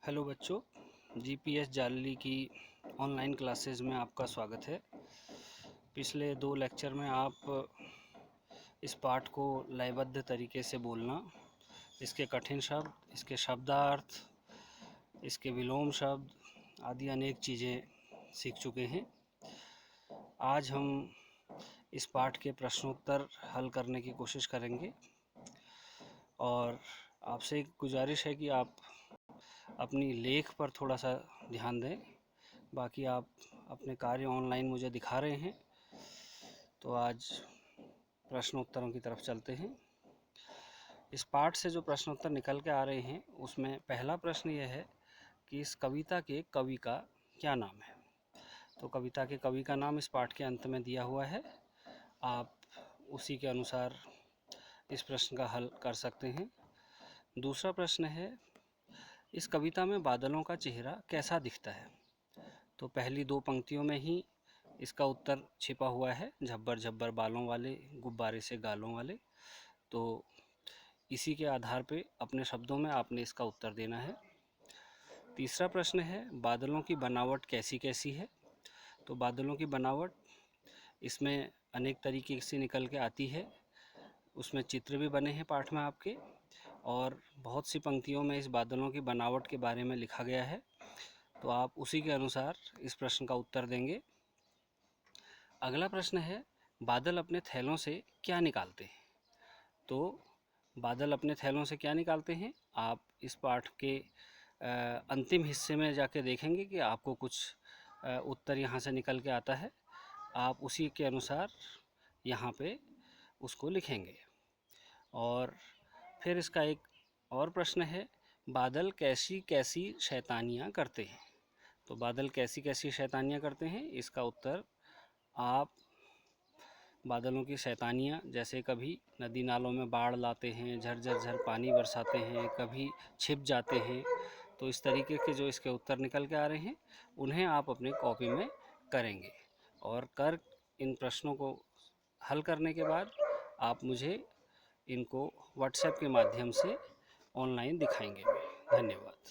Hello बच्चों, GPS जाली की ऑनलाइन क्लासेस में आपका स्वागत है। पिछले 2 लेक्चर में आप इस पाठ को लयबद्ध तरीके से बोलना, इसके कठिन शब्द, इसके शब्दार्थ, इसके विलोम शब्द आदि अनेक चीज़ें सीख चुके हैं। आज हम इस पाठ के प्रश्नोत्तर हल करने की कोशिश करेंगे और आपसे एक गुजारिश है कि आप अपनी लेख पर थोड़ा सा ध्यान दें। बाकी आप अपने कार्य ऑनलाइन मुझे दिखा रहे हैं, तो आज प्रश्नोत्तरों की तरफ चलते हैं। इस पाठ से जो प्रश्नोत्तर निकल के आ रहे हैं उसमें पहला प्रश्न यह है कि इस कविता के कवि का क्या नाम है। तो कविता के कवि का नाम इस पाठ के अंत में दिया हुआ है, आप उसी के अनुसार इस प्रश्न का हल कर सकते हैं। दूसरा प्रश्न है, इस कविता में बादलों का चेहरा कैसा दिखता है। तो पहली 2 पंक्तियों में ही इसका उत्तर छिपा हुआ है, झब्बर झब्बर बालों वाले, गुब्बारे से गालों वाले। तो इसी के आधार पे अपने शब्दों में आपने इसका उत्तर देना है। तीसरा प्रश्न है, बादलों की बनावट कैसी कैसी है। तो बादलों की बनावट इसमें अनेक तरीके से निकल के आती है, उसमें चित्र भी बने हैं पाठ में आपके, और बहुत सी पंक्तियों में इस बादलों की बनावट के बारे में लिखा गया है, तो आप उसी के अनुसार इस प्रश्न का उत्तर देंगे। अगला प्रश्न है, बादल अपने थैलों से क्या निकालते हैं। तो बादल अपने थैलों से क्या निकालते हैं, आप इस पाठ के अंतिम हिस्से में जाके देखेंगे कि आपको कुछ उत्तर यहाँ से निकल के आता है, आप उसी के अनुसार यहाँ पे उसको लिखेंगे। और फिर इसका एक और प्रश्न है, बादल कैसी कैसी शैतानियाँ करते हैं। तो बादल कैसी कैसी शैतानियाँ करते हैं, इसका उत्तर आप बादलों की शैतानियाँ जैसे कभी नदी नालों में बाढ़ लाते हैं, झरझर झर पानी बरसाते हैं, कभी छिप जाते हैं। तो इस तरीके के जो इसके उत्तर निकल के आ रहे हैं उन्हें आप अपने कॉपी में करेंगे, और इन प्रश्नों को हल करने के बाद आप मुझे इनको व्हाट्सएप के माध्यम से ऑनलाइन दिखाएंगे। धन्यवाद।